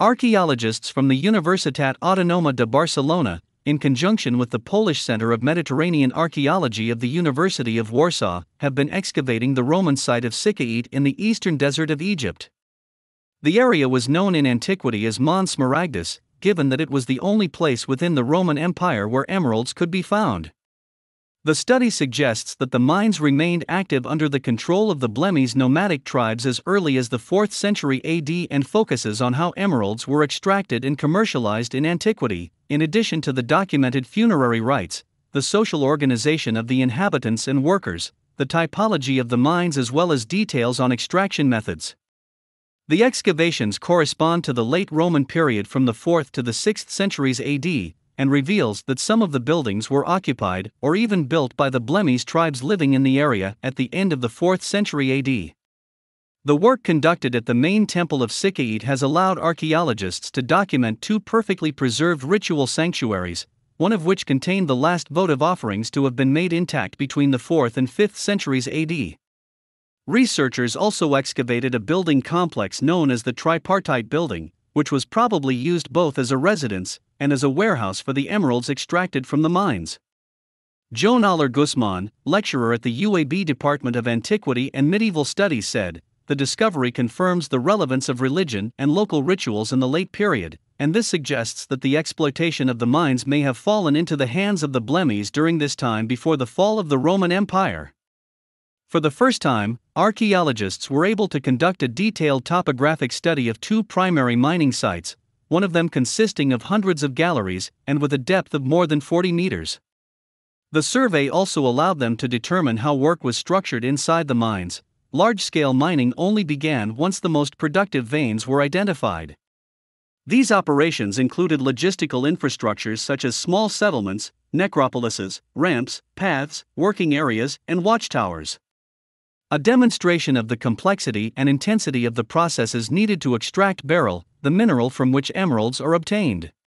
Archaeologists from the Universitat Autònoma de Barcelona, in conjunction with the Polish Center of Mediterranean Archaeology of the University of Warsaw, have been excavating the Roman site of Sikait in the eastern desert of Egypt. The area was known in antiquity as Mons Smaragdus, given that it was the only place within the Roman Empire where emeralds could be found. The study suggests that the mines remained active under the control of the Blemmyes nomadic tribes as early as the 4th century AD and focuses on how emeralds were extracted and commercialized in antiquity, in addition to the documented funerary rites, the social organization of the inhabitants and workers, the typology of the mines as well as details on extraction methods. The excavations correspond to the late Roman period from the 4th to the 6th centuries AD, and reveals that some of the buildings were occupied or even built by the Blemmyes tribes living in the area at the end of the 4th century AD. The work conducted at the main temple of Sikait has allowed archaeologists to document 2 perfectly preserved ritual sanctuaries, one of which contained the last votive offerings to have been made intact between the 4th and 5th centuries AD. Researchers also excavated a building complex known as the tripartite building, which was probably used both as a residence and as a warehouse for the emeralds extracted from the mines. Joan Aller Guzman, lecturer at the UAB Department of Antiquity and Medieval Studies said, "The discovery confirms the relevance of religion and local rituals in the late period, and this suggests that the exploitation of the mines may have fallen into the hands of the Blemmyes during this time before the fall of the Roman Empire." For the first time, archaeologists were able to conduct a detailed topographic study of 2 primary mining sites, one of them consisting of hundreds of galleries and with a depth of more than 40 meters. The survey also allowed them to determine how work was structured inside the mines. Large-scale mining only began once the most productive veins were identified. These operations included logistical infrastructures such as small settlements, necropolises, ramps, paths, working areas, and watchtowers. A demonstration of the complexity and intensity of the processes needed to extract beryl, the mineral from which emeralds are obtained.